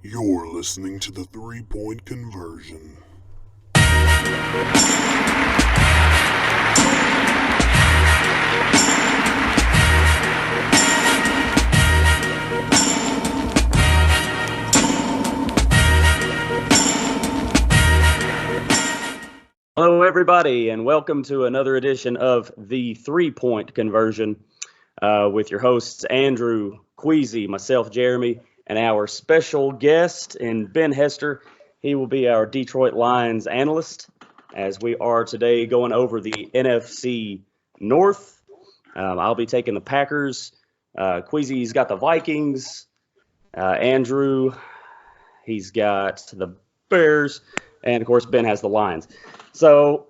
You're listening to the 3-Point Conversion. Hello, everybody, and welcome to another edition of the 3-Point Conversion with your hosts, Andrew, Queasy, myself, Jeremy, and our special guest in Ben Hester. He will be our Detroit Lions analyst as we are today going over the NFC North. I'll be taking the Packers. Queasy's got the Vikings. Andrew, he's got the Bears. And, of course, Ben has the Lions. So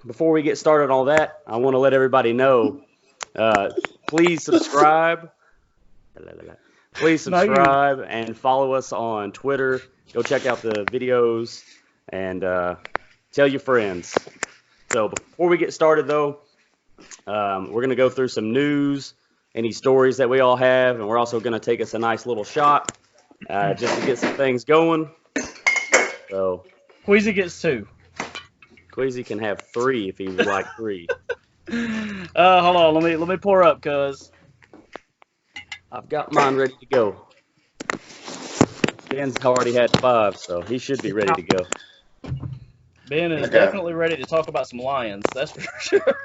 before we get started on all that, I want to let everybody know, please subscribe. Please subscribe and follow us on Twitter. Go check out the videos and tell your friends. So before we get started, though, we're going to go through some news, any stories that we all have, and we're also going to take us a nice little shot just to get some things going. So Queasy gets 2. Queasy can have 3 if he would like 3. Hold on, let me pour up, cuz I've got mine ready to go. Ben's already had 5, so he should be ready to go. Ben is definitely ready to talk about some Lions. That's for sure.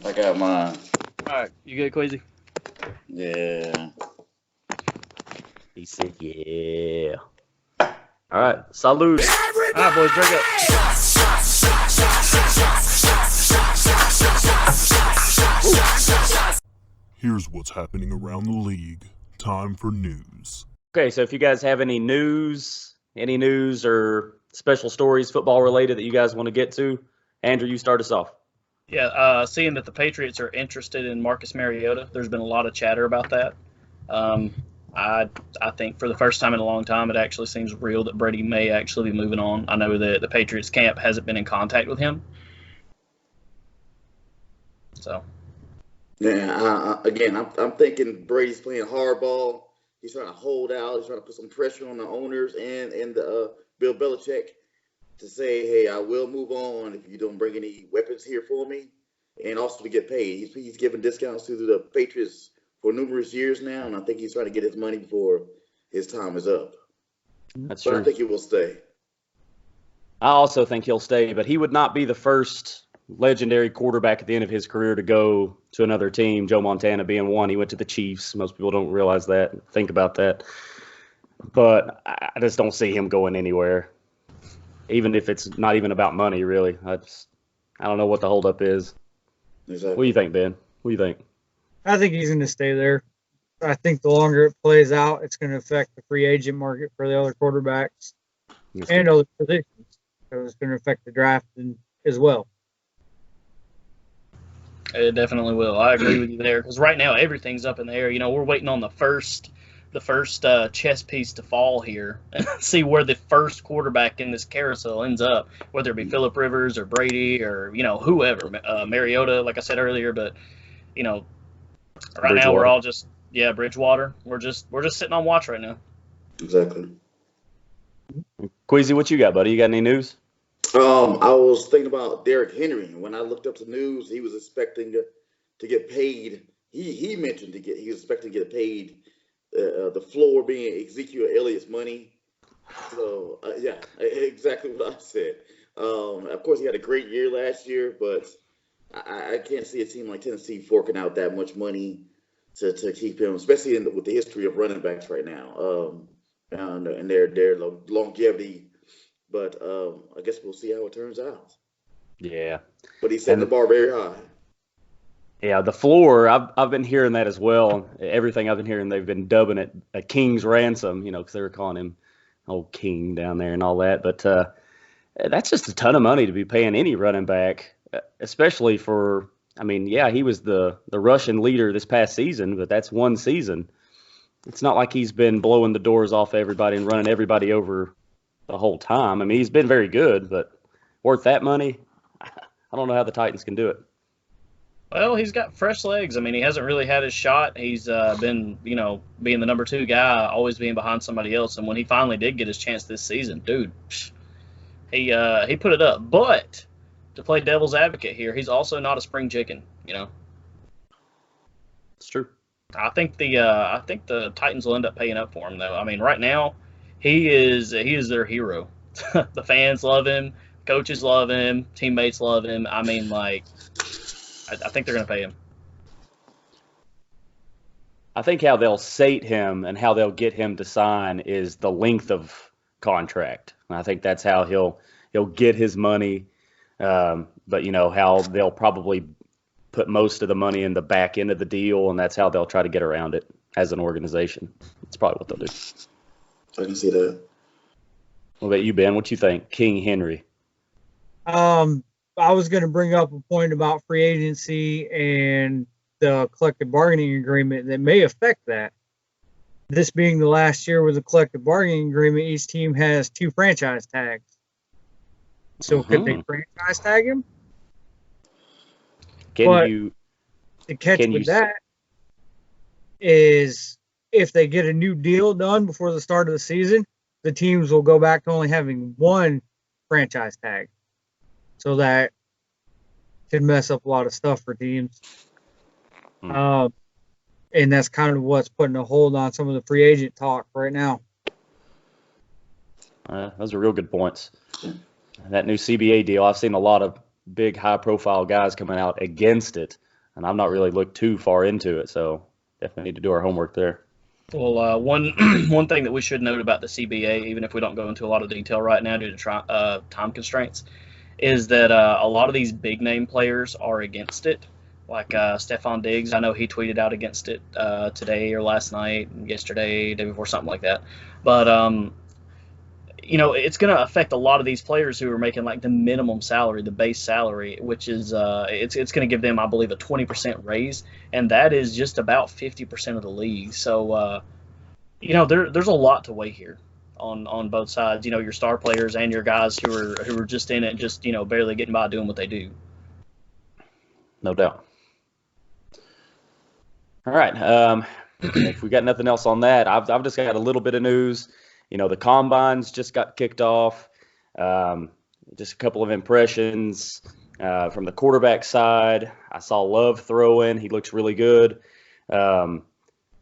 I got mine. All right, you good, Queasy? Yeah. He said, "Yeah." All right, salute. All right, boys, drink up. Here's what's happening around the league. Time for news. Okay, so if you guys have any news or special stories, football related, that you guys want to get to, Andrew, you start us off. Yeah, seeing that the Patriots are interested in Marcus Mariota, there's been a lot of chatter about that. I think for the first time in a long time, it actually seems real that Brady may actually be moving on. I know that the Patriots camp hasn't been in contact with him. So. Yeah, I'm thinking Brady's playing hardball. He's trying to hold out. He's trying to put some pressure on the owners and the Bill Belichick to say, hey, I will move on if you don't bring any weapons here for me, and also to get paid. He's giving discounts to the Patriots for numerous years now, and I think he's trying to get his money before his time is up. That's but true. I think he will stay. I also think he'll stay, but he would not be the first legendary quarterback at the end of his career to go to another team, Joe Montana being one. He went to the Chiefs. Most people don't realize that, think about that. But I just don't see him going anywhere, even if it's not even about money, really. I don't know what the holdup is. Exactly. What do you think, Ben? What do you think? I think he's going to stay there. I think the longer it plays out, it's going to affect the free agent market for the other quarterbacks and other positions. So it's going to affect the draft as well. It definitely will. I agree with you there, because right now everything's up in the air. You know, we're waiting on the first chess piece to fall here and see where the first quarterback in this carousel ends up, whether it be Phillip Rivers or Brady or, whoever, Mariota, like I said earlier. But, right now we're all just, Bridgewater. We're just sitting on watch right now. Exactly. Queasy, what you got, buddy? You got any news? I was thinking about Derrick Henry. When I looked up the news, he was expecting to get paid. He mentioned he was expecting to get paid. The floor being Ezekiel Elliott's money. So exactly what I said. Of course, he had a great year last year, but I can't see a team like Tennessee forking out that much money to keep him, especially with the history of running backs right now, and their longevity. But I guess we'll see how it turns out. Yeah. But he set the bar very high. Yeah, the floor, I've been hearing that as well. Everything I've been hearing, they've been dubbing it a king's ransom, because they were calling him old king down there and all that. But that's just a ton of money to be paying any running back, especially for, he was the rushing leader this past season, but that's one season. It's not like he's been blowing the doors off everybody and running everybody over the whole time. He's been very good, but worth that money, I don't know how the Titans can do it. Well, he's got fresh legs. I mean, he hasn't really had his shot. He's been, being the number 2 guy, always being behind somebody else. And when he finally did get his chance this season, dude, he put it up. But to play devil's advocate here, he's also not a spring chicken. It's true. I think the Titans will end up paying up for him though. I mean, right now, he is their hero. The fans love him, coaches love him, teammates love him. I mean, like, I think they're going to pay him. I think how they'll sate him and how they'll get him to sign is the length of contract. And I think that's how he'll get his money. But how they'll probably put most of the money in the back end of the deal, and that's how they'll try to get around it as an organization. That's probably what they'll do. I can see that. What about you, Ben? What you think? King Henry. I was going to bring up a point about free agency and the collective bargaining agreement that may affect that. This being the last year with the collective bargaining agreement, each team has 2 franchise tags. So could they franchise tag him? The catch with that is if they get a new deal done before the start of the season, the teams will go back to only having 1 franchise tag. So that could mess up a lot of stuff for teams. And that's kind of what's putting a hold on some of the free agent talk right now. Those are real good points. That new CBA deal, I've seen a lot of big, high-profile guys coming out against it, and I've not really looked too far into it, so definitely need to do our homework there. Well, one thing that we should note about the CBA, even if we don't go into a lot of detail right now due to time constraints, is that a lot of these big-name players are against it. Like Stephon Diggs, I know he tweeted out against it today or last night, yesterday, day before, something like that. But it's going to affect a lot of these players who are making like the minimum salary, the base salary, which is it's going to give them, I believe, a 20% raise, and that is just about 50% of the league. So there's a lot to weigh here on both sides. Your star players and your guys who are just in it, just barely getting by doing what they do. No doubt. All right. If we got nothing else on that, I've just got a little bit of news. The combines just got kicked off. Just a couple of impressions from the quarterback side. I saw Love throw in. He looks really good. Not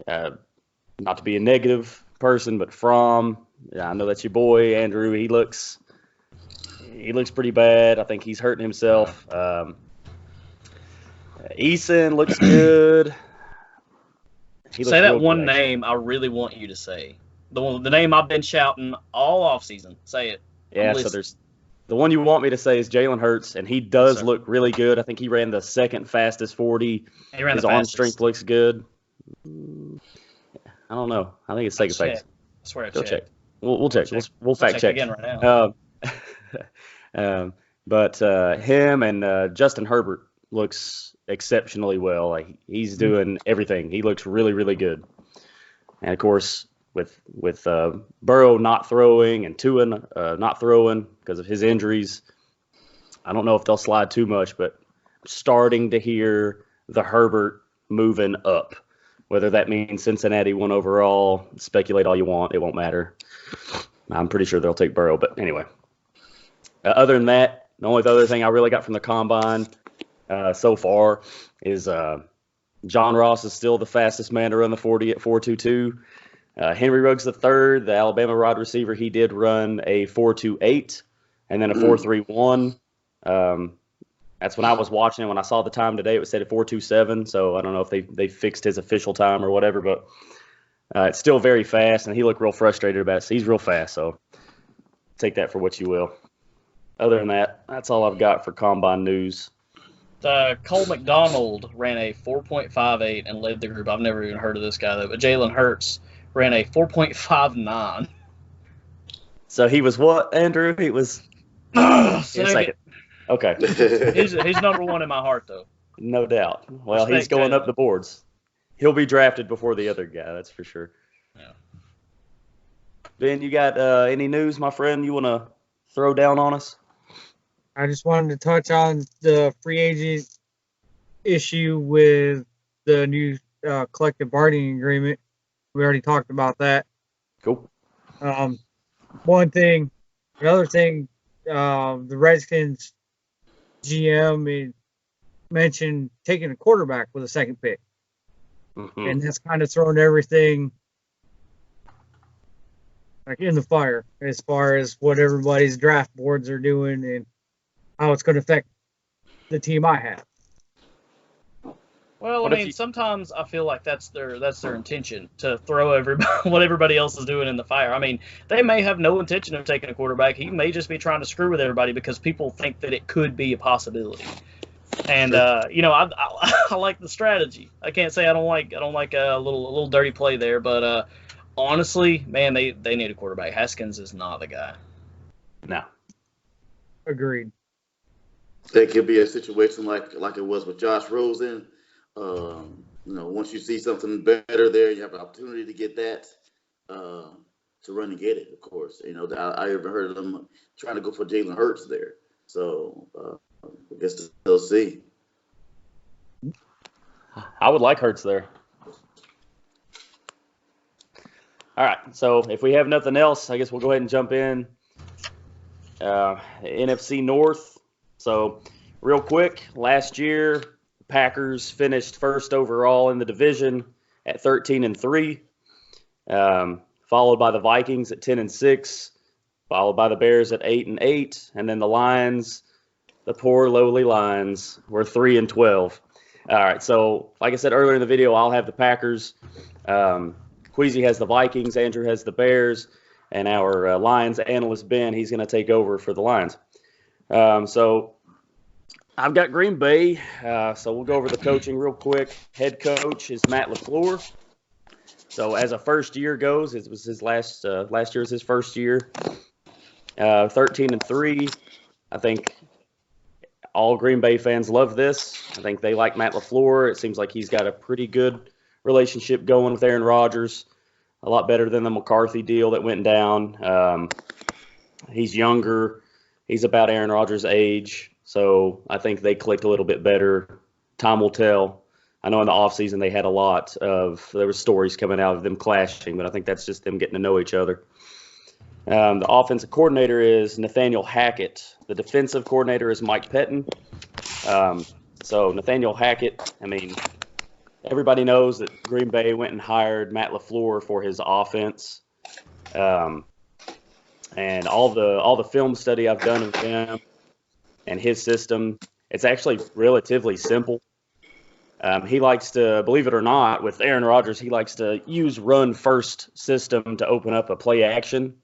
to be a negative person, but I know that's your boy, Andrew. He looks pretty bad. I think he's hurting himself. Eason looks good. Say that one name I really want you to say. The name I've been shouting all offseason. Say it. Yeah, so there's the one you want me to say is Jalen Hurts, and he does look really good. I think he ran the second fastest 40. His arm strength looks good. I don't know. I think it's second fastest. I swear I Go checked. check. We'll check. We'll fact check again right now. But him and Justin Herbert looks exceptionally well. Like, he's doing everything. He looks really, really good. And of course, with Burrow not throwing and Tua not throwing because of his injuries, I don't know if they'll slide too much, but I'm starting to hear the Herbert moving up. Whether that means Cincinnati 1 overall, speculate all you want, it won't matter. I'm pretty sure they'll take Burrow, but anyway. Other than that, the only other thing I really got from the combine so far is John Ross is still the fastest man to run the 40 at 4.22. Henry Ruggs III, the Alabama wide receiver, he did run a 4.28 and then a 4.31. That's when I was watching it. When I saw the time today, it was set at 4.27. So I don't know if they fixed his official time or whatever, but it's still very fast, and he looked real frustrated about it. So he's real fast, so take that for what you will. Other than that, that's all I've got for combine news. Cole McDonald ran a 4.58 and led the group. I've never even heard of this guy, though, but Jalen Hurts ran a 4.59. So he was what, Andrew? He was second. Okay. He's number 1 in my heart, though. No doubt. Well, Respect he's going Jalen. up the boards. He'll be drafted before the other guy, that's for sure. Yeah. Ben, you got any news, my friend, you want to throw down on us? I just wanted to touch on the free agent issue with the new collective bargaining agreement. We already talked about that. Cool. Another thing, the Redskins GM mentioned taking a quarterback with a second pick. Mm-hmm. And that's kind of thrown everything like in the fire as far as what everybody's draft boards are doing and how it's going to affect the team I have. Well, What I if mean, you- sometimes I feel like that's their intention, to throw everybody what everybody else is doing in the fire. I mean, they may have no intention of taking a quarterback. He may just be trying to screw with everybody because people think that it could be a possibility. And I like the strategy. I can't say I don't like a little dirty play there, but honestly, man, they need a quarterback. Haskins is not the guy. No. Agreed. That could be a situation like it was with Josh Rosen. Once you see something better there, you have an opportunity to get that to run and get it. Of course, I even heard of them trying to go for Jalen Hurts there. So I guess they'll see. I would like Hurts there. All right, so if we have nothing else, I guess we'll go ahead and jump in. NFC North. So real quick, last year, the Packers finished first overall in the division at 13-3, followed by the Vikings at 10-6, followed by the Bears at 8-8, and then the Lions, the poor lowly Lions, were 3-12. All right, so like I said earlier in the video, I'll have the Packers. Queasy has the Vikings, Andrew has the Bears, and our Lions analyst Ben, he's going to take over for the Lions. So I've got Green Bay, so we'll go over the coaching real quick. Head coach is Matt LaFleur. So as a first year goes, it was his last year was his first year. 13-3. I think all Green Bay fans love this. I think they like Matt LaFleur. It seems like he's got a pretty good relationship going with Aaron Rodgers, a lot better than the McCarthy deal that went down. He's younger. He's about Aaron Rodgers' age, so I think they clicked a little bit better. Time will tell. I know in the offseason they had there were stories coming out of them clashing, but I think that's just them getting to know each other. The offensive coordinator is Nathaniel Hackett. The defensive coordinator is Mike Pettin. So Nathaniel Hackett, I mean, everybody knows that Green Bay went and hired Matt LaFleur for his offense. And all the film study I've done of him and his system, it's actually relatively simple. He likes to, believe it or not, with Aaron Rodgers, he likes to use run-first system to open up a play action.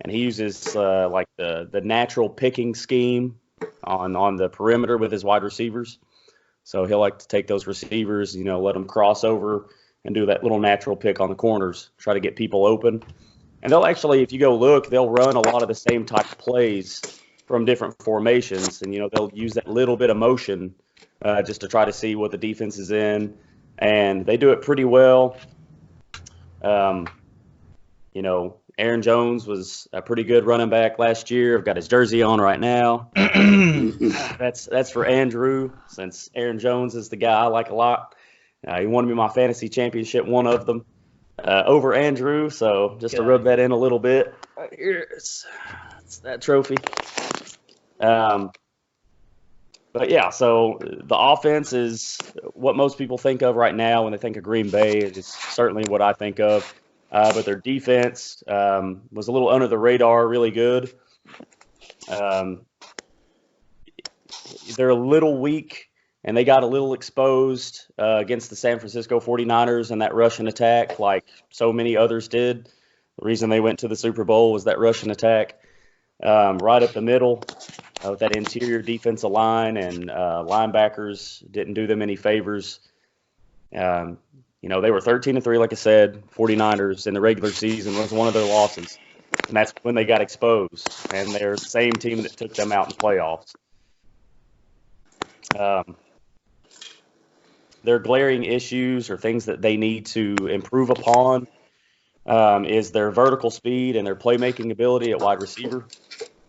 And he uses like the natural picking scheme on the perimeter with his wide receivers. So he'll like to take those receivers, let them cross over and do that little natural pick on the corners, try to get people open. And they'll actually, if you go look, they'll run a lot of the same type of plays from different formations. And, they'll use that little bit of motion just to try to see what the defense is in. And they do it pretty well. Aaron Jones was a pretty good running back last year. I've got his jersey on right now. That's for Andrew, since Aaron Jones is the guy I like a lot. He won me my fantasy championship, one of them, over Andrew. So just to rub that in a little bit, right here, it's that trophy. But yeah, so the offense is what most people think of right now when they think of Green Bay. It's certainly what I think of. But their defense was a little under the radar, really good. They're a little weak, and they got a little exposed against the San Francisco 49ers and that Russian attack like so many others did. The reason they went to the Super Bowl was that Russian attack. Right up the middle with that interior defensive line and linebackers didn't do them any favors. They were 13-3, like I said. 49ers in the regular season was one of their losses, and that's when they got exposed. And they're the same team that took them out in the playoffs. Their glaring issues or things that they need to improve upon is their vertical speed and their playmaking ability at wide receiver.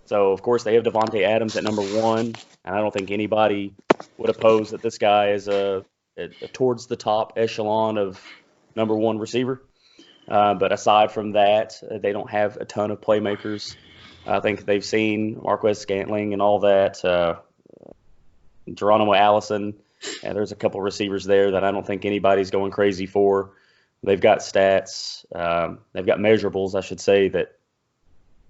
So, of course, they have Devontae Adams at number 1. And I don't think anybody would oppose that this guy is towards the top echelon of number one receiver. But aside from that, they don't have a ton of playmakers. I think they've seen Marquez Scantling and all that, Geronimo Allison. And there's a couple receivers there that I don't think anybody's going crazy for. They've got stats. They've got measurables, I should say, that,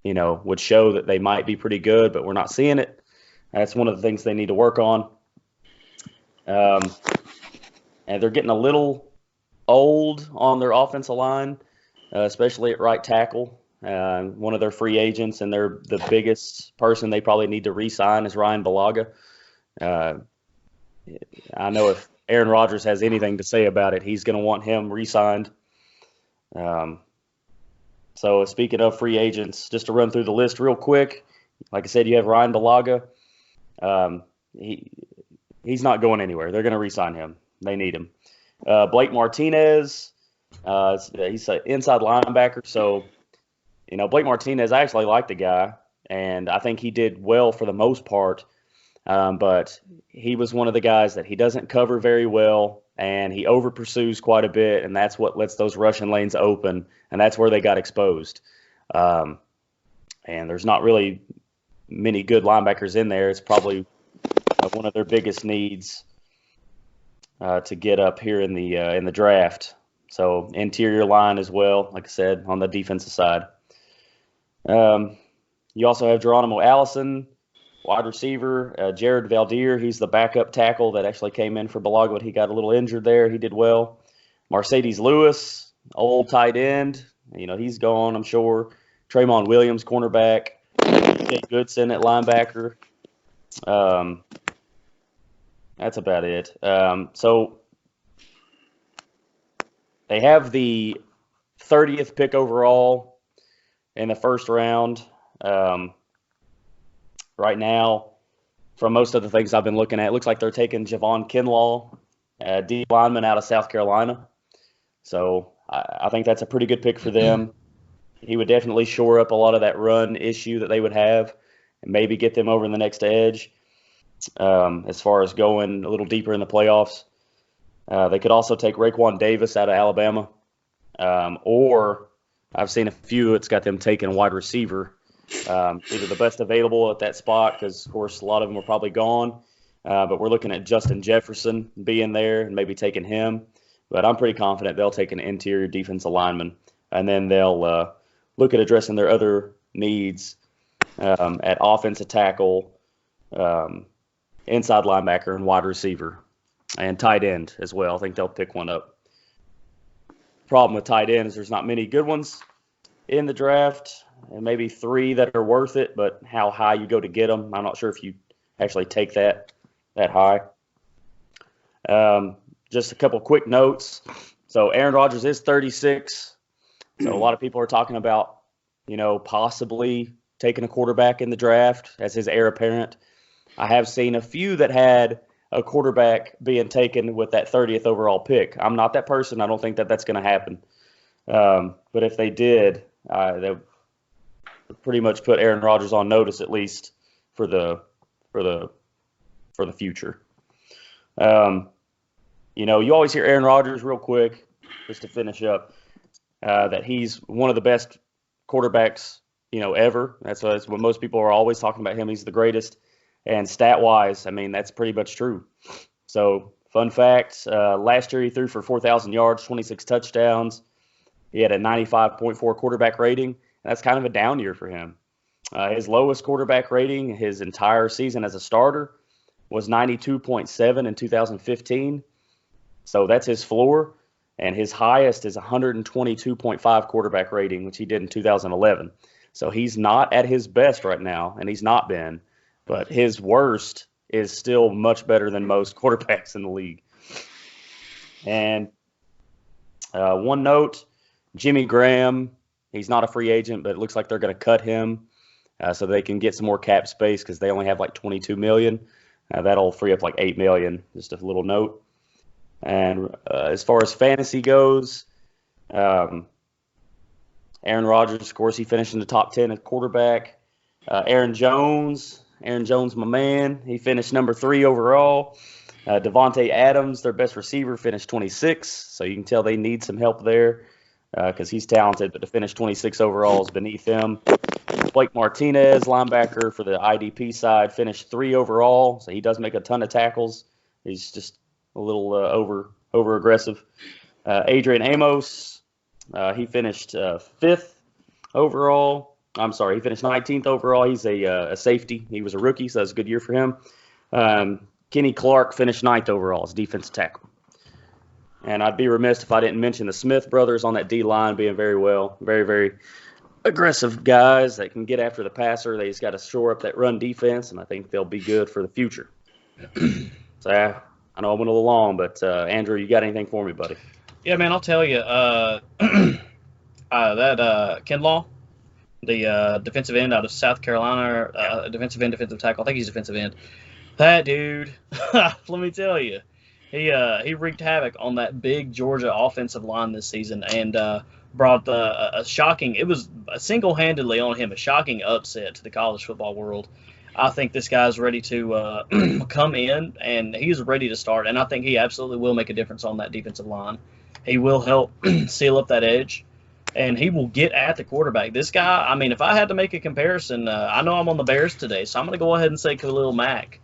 would show that they might be pretty good, but we're not seeing it. That's one of the things they need to work on. And they're getting a little old on their offensive line, especially at right tackle. One of their free agents, and they're the biggest person they probably need to re-sign is Ryan Balaga. I know if Aaron Rodgers has anything to say about it, he's going to want him re-signed. So speaking of free agents, just to run through the list real quick, like I said, you have Ryan Balaga. He's not going anywhere. They're going to re-sign him. They need him. Blake Martinez, he's an inside linebacker. So, Blake Martinez, I actually like the guy, and I think he did well for the most part. But he was one of the guys that he doesn't cover very well, and he over pursues quite a bit, and that's what lets those rushing lanes open, and that's where they got exposed. And there's not really many good linebackers in there. It's probably one of their biggest needs to get up here in the draft. So interior line as well, like I said, on the defensive side. You also have Geronimo Allison, wide receiver. Jared Valdir, he's the backup tackle that actually came in for Balaga, but he got a little injured there. He did well. Mercedes Lewis, old tight end. He's gone, I'm sure. Traymon Williams, cornerback. Jay Goodson at linebacker. That's about it. So they have the 30th pick overall in the first round. Right now, from most of the things I've been looking at, it looks like they're taking Javon Kinlaw, D lineman out of South Carolina. So I think that's a pretty good pick for them. He would definitely shore up a lot of that run issue that they would have and maybe get them over in the next edge as far as going a little deeper in the playoffs. They could also take Raekwon Davis out of Alabama. Or I've seen a few that's got them taking wide receiver. Either the best available at that spot, because, of course, a lot of them are probably gone. But we're looking at Justin Jefferson being there and maybe taking him. But I'm pretty confident they'll take an interior defensive lineman, and then they'll look at addressing their other needs at offensive tackle, inside linebacker, and wide receiver, and tight end as well. I think they'll pick one up. Problem with tight end is there's not many good ones in the draft, and maybe 3 that are worth it, but how high you go to get them, I'm not sure if you actually take that high. Just a couple quick notes. So Aaron Rodgers is 36. So a lot of people are talking about, possibly taking a quarterback in the draft as his heir apparent. I have seen a few that had a quarterback being taken with that 30th overall pick. I'm not that person. I don't think that that's going to happen. But if they did, they would pretty much put Aaron Rodgers on notice, at least for the future. You always hear Aaron Rodgers, real quick, just to finish up, that he's one of the best quarterbacks, ever. That's what most people are always talking about him. He's the greatest. And stat-wise, that's pretty much true. So, fun fact, last year he threw for 4,000 yards, 26 touchdowns. He had a 95.4 quarterback rating. That's kind of a down year for him. His lowest quarterback rating his entire season as a starter was 92.7 in 2015. So that's his floor. And his highest is 122.5 quarterback rating, which he did in 2011. So he's not at his best right now, and he's not been. But his worst is still much better than most quarterbacks in the league. And one note, Jimmy Graham, he's not a free agent, but it looks like they're going to cut him so they can get some more cap space because they only have like $22 million. That'll free up like $8 million, just a little note. And as far as fantasy goes, Aaron Rodgers, of course, he finished in the top 10 at quarterback. Aaron Jones Aaron Jones, my man, he finished number 3 overall. Devontae Adams, their best receiver, finished 26. So you can tell they need some help there because he's talented, but to finish 26 overall is beneath them. Blake Martinez, linebacker for the IDP side, finished 3 overall. So he does make a ton of tackles. He's just a little over aggressive. Adrian Amos, he finished 5th overall. I'm sorry, he finished 19th overall. He's a safety. He was a rookie, so that's a good year for him. Kenny Clark finished 9th overall as defensive tackle. And I'd be remiss if I didn't mention the Smith brothers on that D-line being very, very aggressive guys that can get after the passer. They just got to shore up that run defense, and I think they'll be good for the future. So I know I went a little long, but Andrew, you got anything for me, buddy? Yeah, man, I'll tell you. That Kinlaw, the defensive end out of South Carolina, defensive tackle. I think he's defensive end. That dude, let me tell you, he wreaked havoc on that big Georgia offensive line this season and brought a shocking. It was single-handedly on him a shocking upset to the college football world. I think this guy's ready to come in, and he's ready to start. And I think he absolutely will make a difference on that defensive line. He will help seal up that edge, and he will get at the quarterback. This guy, I mean, if I had to make a comparison, I know I'm on the Bears today, so I'm going to go ahead and say Khalil Mack.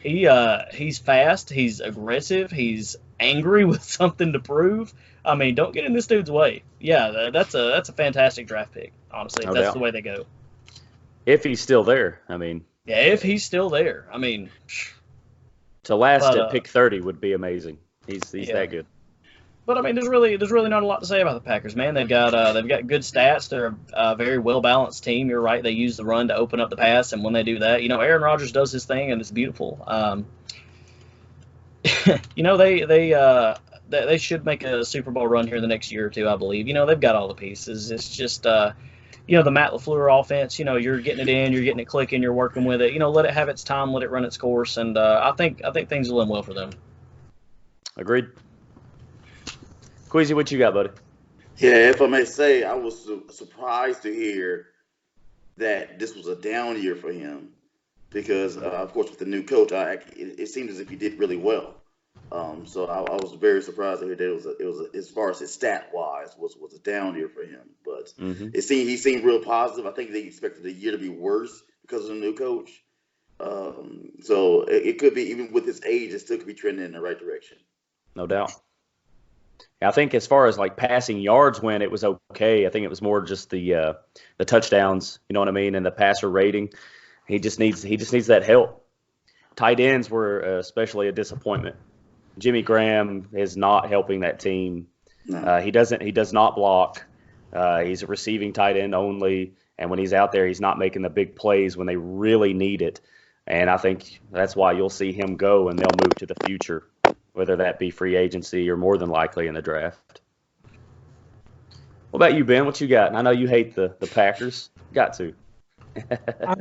He's fast, he's aggressive, he's angry with something to prove. I mean, don't get in this dude's way. Yeah, that's a fantastic draft pick, honestly, if that's the way they go. If he's still there, I mean. Yeah, if he's still there. I mean. To last at pick 30 would be amazing. He's that good. But I mean, there's really not a lot to say about the Packers, man. They've got good stats. They're a very well balanced team. You're right. They use the run to open up the pass, and when they do that, Aaron Rodgers does his thing, and it's beautiful. They should make a Super Bowl run here the next year or two, I believe. They've got all the pieces. It's just the Matt LaFleur offense. You're getting it in, you're getting it clicking, you're working with it. Let it have its time, let it run its course, and I think things will end well for them. Agreed. Queasy, what you got, buddy? Yeah, if I may say, I was surprised to hear that this was a down year for him because, of course, with the new coach, it seemed as if he did really well. So I was very surprised to hear that it was as far as his stat wise was a down year for him. But he seemed real positive. I think they expected the year to be worse because of the new coach. So it could be, even with his age, it still could be trending in the right direction. No doubt. I think as far as like passing yards went, it was okay. I think it was more just the touchdowns, you know what I mean, and the passer rating. He just needs that help. Tight ends were especially a disappointment. Jimmy Graham is not helping that team. No. He does not block. He's a receiving tight end only, and when he's out there, he's not making the big plays when they really need it. And I think that's why you'll see him go, and they'll move to the future, whether that be free agency or more than likely in the draft. What about you, Ben? What you got? And I know you hate the Packers. Got to. I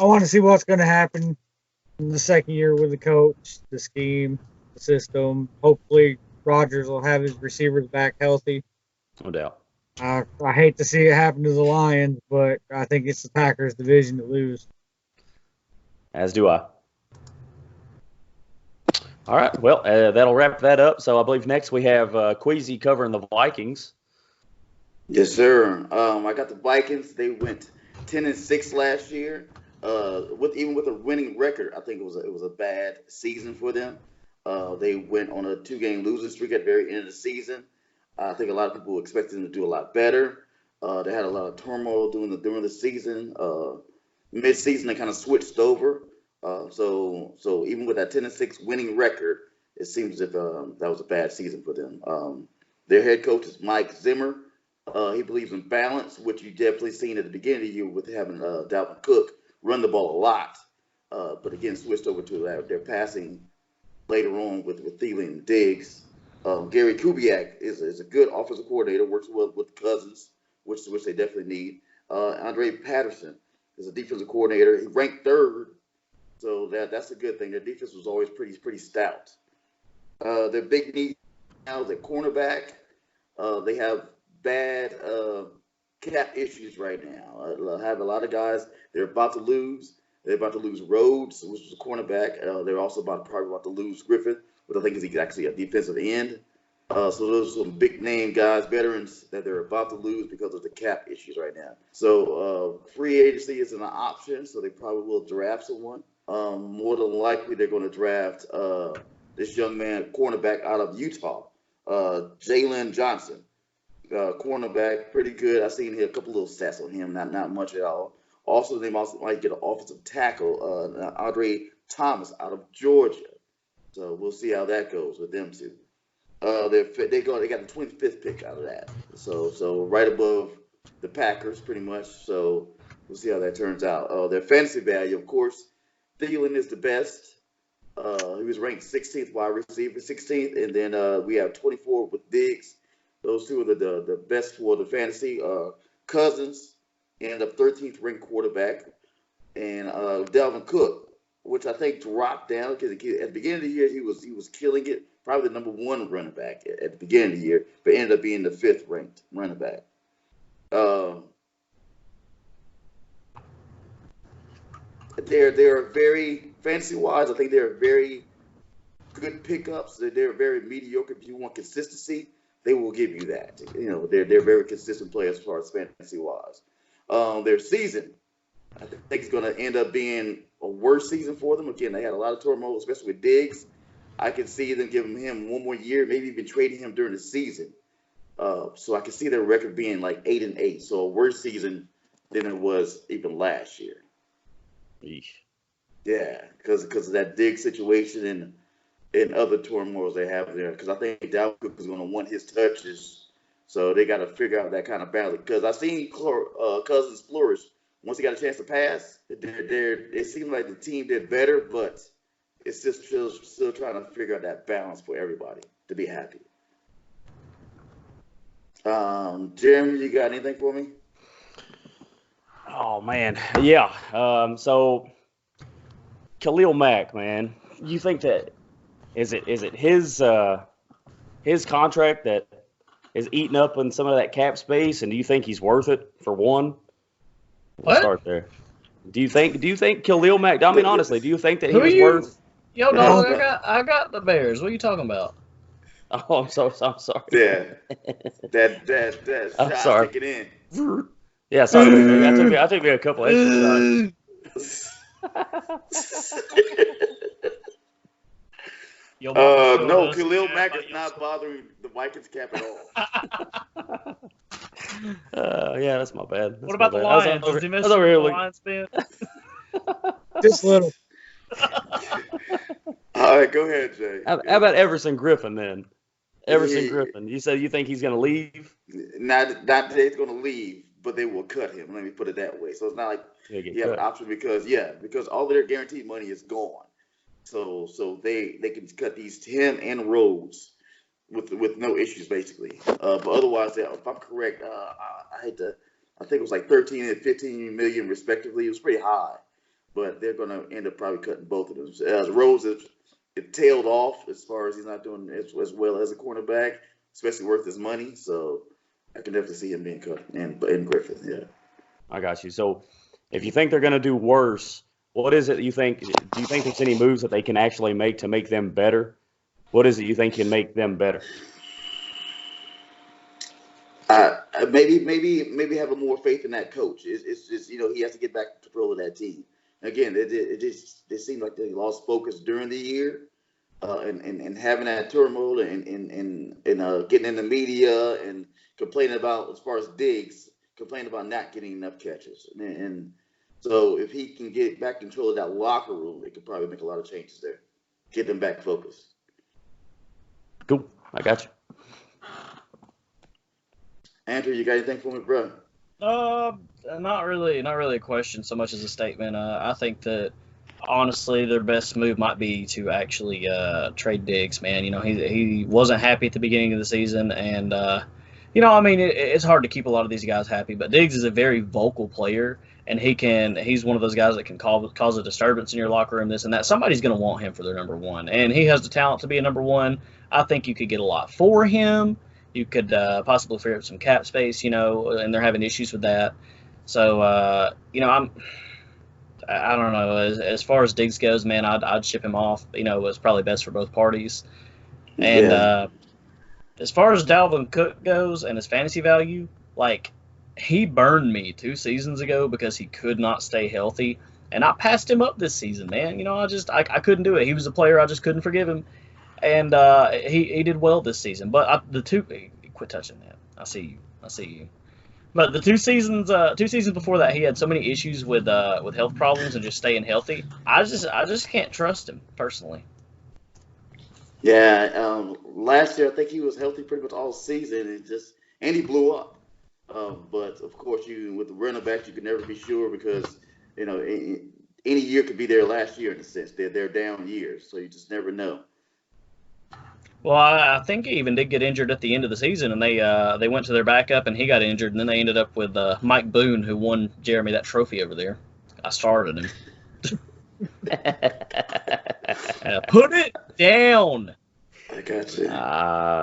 want to see what's going to happen in the second year with the coach, the scheme, the system. Hopefully Rodgers will have his receivers back healthy. No doubt. I hate to see it happen to the Lions, but I think it's the Packers' division to lose. As do I. All right, well, that'll wrap that up. So I believe next we have Queasy covering the Vikings. Yes, sir. I got the Vikings. They went 10-6 last year. Even with a winning record, I think it was a bad season for them. They went on a 2-game losing streak at the very end of the season. I think a lot of people expected them to do a lot better. They had a lot of turmoil during the season. Mid-season, they kind of switched over. So even with that 10-6 winning record, it seems as if that was a bad season for them. Their head coach is Mike Zimmer. He believes in balance, which you definitely seen at the beginning of the year with having Dalvin Cook run the ball a lot, but again switched over to their passing later on with Thielen and Diggs. Gary Kubiak is a good offensive coordinator, works well with Cousins, which they definitely need. Andre Patterson is a defensive coordinator. He ranked 3rd. So that's a good thing. Their defense was always pretty stout. Their big need now is at cornerback. They have bad cap issues right now. Have a lot of guys they're about to lose. They're about to lose Rhodes, which was a cornerback. They're also probably about to lose Griffith, which I think is actually a defensive end. So those are some big name guys, veterans that they're about to lose because of the cap issues right now. So free agency isn't an option, so they probably will draft someone. More than likely, they're going to draft this young man, cornerback out of Utah, Jalen Johnson, cornerback, pretty good. I've seen a couple little stats on him, not much at all. Also, they might get an offensive tackle, Andre Thomas out of Georgia. So we'll see how that goes with them two. They got the 25th pick out of that. So right above the Packers, pretty much. So we'll see how that turns out. Their fantasy value, of course, Thielen is the best. He was ranked 16th wide receiver, 16th, and then we have 24 with Diggs. Those two are the best for the fantasy. Cousins ended up 13th ranked quarterback, and Dalvin Cook, which I think dropped down because at the beginning of the year he was killing it, probably the number one running back at the beginning of the year, but ended up being the 5th ranked running back. They're very fantasy wise. I think they're very good pickups. They're very mediocre. If you want consistency, they will give you that. They're very consistent players as far as fantasy wise. Their season, I think it's going to end up being a worse season for them. Again, they had a lot of turmoil, especially with Diggs. I can see them giving him one more year, maybe even trading him during the season. So I can see their record being like 8-8, so a worse season than it was even last year. Eesh. Yeah, because of that Diggs situation and other turmoils they have there. Because I think Dalvin Cook is going to want his touches, so they got to figure out that kind of balance. Because I've seen Cousins flourish once he got a chance to pass. It seems like the team did better, but it's just still trying to figure out that balance for everybody to be happy. Jeremy, you got anything for me? Oh man, yeah. So Khalil Mack, man, you think that is it his contract that is eating up in some of that cap space, and do you think he's worth it for one? We'll start there. Do you think Khalil Mack? I mean, honestly, do you think that he was worth? Yo, dog, I got the Bears. What are you talking about? Oh, I'm sorry. Yeah, that I'm shot sorry. kicking in. Yeah, sorry. I took me a couple extra shots. No, Khalil Mack is not bothering the Vikings cap at all. Yeah, that's my bad. What about the Lions? Does he miss the Lions, Ben? Just little. All right, go ahead, Jay. How about Everson Griffin then? Everson Griffin. You said you think he's going to leave? Not that he's going to leave, but they will cut him. Let me put it that way. So it's not like you have an option because all of their guaranteed money is gone. So they can cut these him and Rhodes with no issues basically. But otherwise, if I'm correct, I think it was like 13 and 15 million respectively. It was pretty high, but they're going to end up probably cutting both of them. As Rhodes it tailed off as far as he's not doing as well as a cornerback, especially worth his money. So I can definitely see him being cut and Griffith. Yeah, I got you. So if you think they're going to do worse, what is it you think? Do you think there's any moves that they can actually make to make them better? What is it you think can make them better? Maybe have a more faith in that coach. It's just he has to get back control of that team. Again, it seemed like they lost focus during the year, and having that turmoil and getting in the media and complaining about, as far as Diggs, complaining about not getting enough catches. And so if he can get back control of that locker room, it could probably make a lot of changes there, get them back focused. Cool, I got you. Andrew, you got anything for me, bro? Not really a question so much as a statement. I think that honestly their best move might be to actually trade Diggs, man. He wasn't happy at the beginning of the season, and it's hard to keep a lot of these guys happy, but Diggs is a very vocal player, and he's one of those guys that can cause a disturbance in your locker room, this and that. Somebody's going to want him for their number one, and he has the talent to be a number one. I think you could get a lot for him. You could possibly free up some cap space, and they're having issues with that. So, I don't know. As far as Diggs goes, man, I'd ship him off. You know, it was probably best for both parties. And Yeah. as far as Dalvin Cook goes and his fantasy value, like, he burned me 2 seasons ago because he could not stay healthy. And I passed him up this season, man. You know, I couldn't do it. He was a player I just couldn't forgive him. And he did well this season. But quit touching that. I see you. But the 2 seasons before that, he had so many issues with health problems and just staying healthy. I just can't trust him personally. Yeah, last year I think he was healthy pretty much all season, and he blew up. But of course, with the running backs, you can never be sure because any year could be their last year in a sense. They're down years, so you just never know. Well, I think he even did get injured at the end of the season, and they went to their backup, and he got injured, and then they ended up with Mike Boone, who won Jeremy that trophy over there. I started him. Put it down. I got you.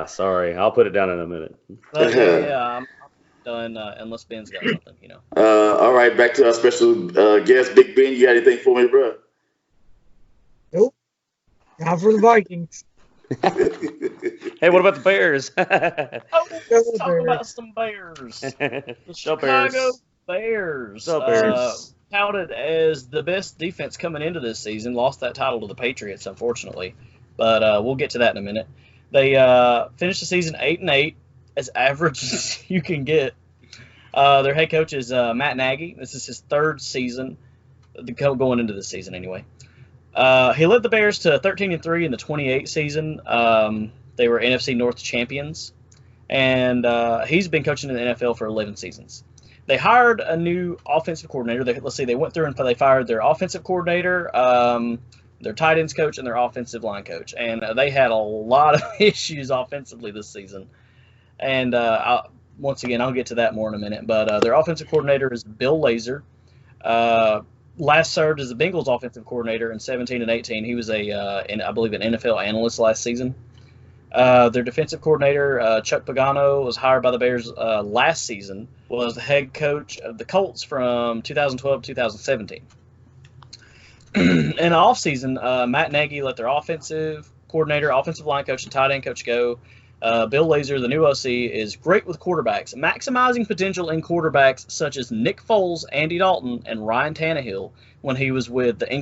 Sorry. I'll put it down in a minute. But, yeah, I'm done unless Ben's got something, All right, back to our special guest, Big Ben. You got anything for me, bro? Nope. Not for the Vikings. Hey, what about the Bears? Let's talk about some Bears. The Chicago Bears. The Bears. Touted as the best defense coming into this season, lost that title to the Patriots, unfortunately. But we'll get to that in a minute. They finished the season 8-8, as average as you can get. Their head coach is Matt Nagy. This is his third season, going into this season anyway. He led the Bears to 13-3 in the 28 season. They were NFC North champions, and he's been coaching in the NFL for 11 seasons. They hired a new offensive coordinator. They went through and they fired their offensive coordinator, their tight ends coach, and their offensive line coach, and they had a lot of issues offensively this season. And once again, I'll get to that more in a minute. But their offensive coordinator is Bill Lazor. Last served as the Bengals offensive coordinator in 17 and 18. He was I believe, an NFL analyst last season. Their defensive coordinator, Chuck Pagano, was hired by the Bears last season, was the head coach of the Colts from 2012 to 2017. In the offseason, Matt Nagy let their offensive coordinator, offensive line coach, and tight end coach go. Bill Lazor, the new OC, is great with quarterbacks, maximizing potential in quarterbacks such as Nick Foles, Andy Dalton, and Ryan Tannehill when he was with the the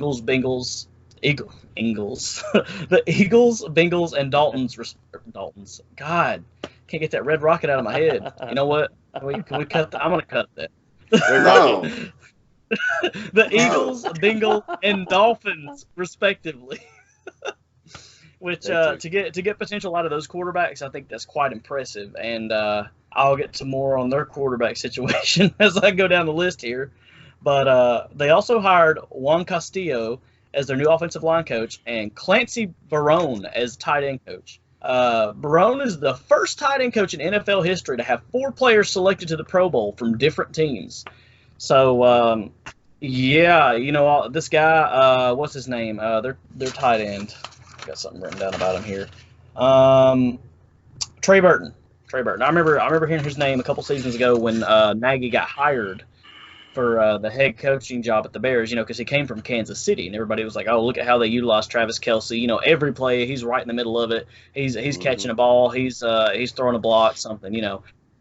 Eagles, Bengals, and Daltons. God, can't get that red rocket out of my head. You know what? Can we cut that? I'm going to cut that. No. The Eagles, Bengals, and Dolphins, respectively. Which to get potential out of those quarterbacks, I think that's quite impressive. And I'll get to more on their quarterback situation as I go down the list here. But they also hired Juan Castillo as their new offensive line coach and Clancy Barone as tight end coach. Barone is the first tight end coach in NFL history to have 4 players selected to the Pro Bowl from different teams. So, this guy, what's his name? Their tight end. Got something written down about him here. Trey Burton. I remember hearing his name a couple seasons ago when Nagy got hired for the head coaching job at the Bears, because he came from Kansas City, and everybody was like, oh, look at how they utilize Travis Kelce. Every play, he's right in the middle of it. He's catching a ball. He's throwing a block, something,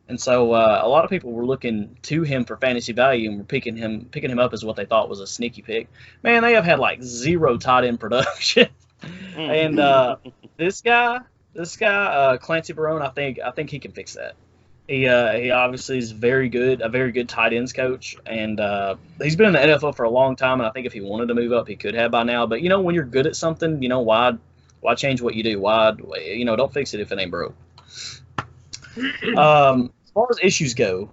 And so a lot of people were looking to him for fantasy value and were picking him up as what they thought was a sneaky pick. Man, they have had like 0 tight end production. And this guy, Clancy Barone, I think he can fix that. He obviously is a very good tight ends coach, and he's been in the NFL for a long time. And I think if he wanted to move up, he could have by now. But when you're good at something, why change what you do? Why don't fix it if it ain't broke. As far as issues go,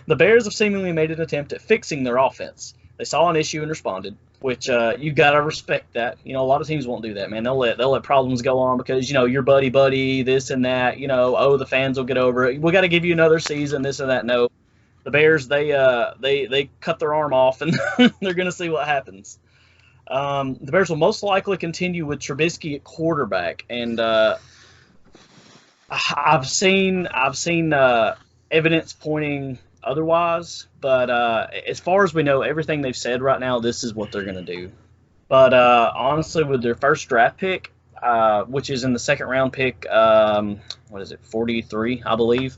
the Bears have seemingly made an attempt at fixing their offense. They saw an issue and responded, which you gotta respect that. A lot of teams won't do that, man. They'll let problems go on because your buddy, this and that. The fans will get over it. We got to give you another season, this and that. No, the Bears they cut their arm off and they're gonna see what happens. The Bears will most likely continue with Trubisky at quarterback, and I've seen evidence pointing otherwise. But as far as we know, everything they've said right now, this is what they're going to do. But honestly, with their first draft pick, which is in the second round pick, 43, I believe.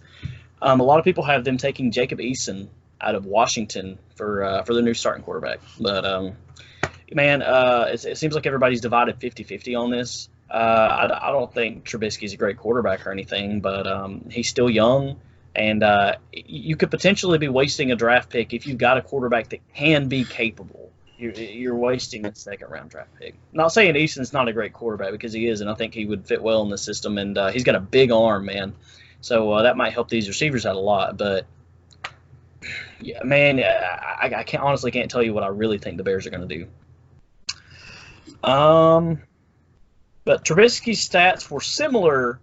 A lot of people have them taking Jacob Eason out of Washington for their new starting quarterback. But man, it seems like everybody's divided 50-50 on this. I don't think Trubisky's a great quarterback or anything, but he's still young, and you could potentially be wasting a draft pick if you've got a quarterback that can be capable. You're wasting a second-round draft pick. Not saying Eason's not a great quarterback, because he is, and I think he would fit well in the system, and he's got a big arm, man. So that might help these receivers out a lot. But, yeah, man, I can't tell you what I really think the Bears are going to do. But Trubisky's stats were similar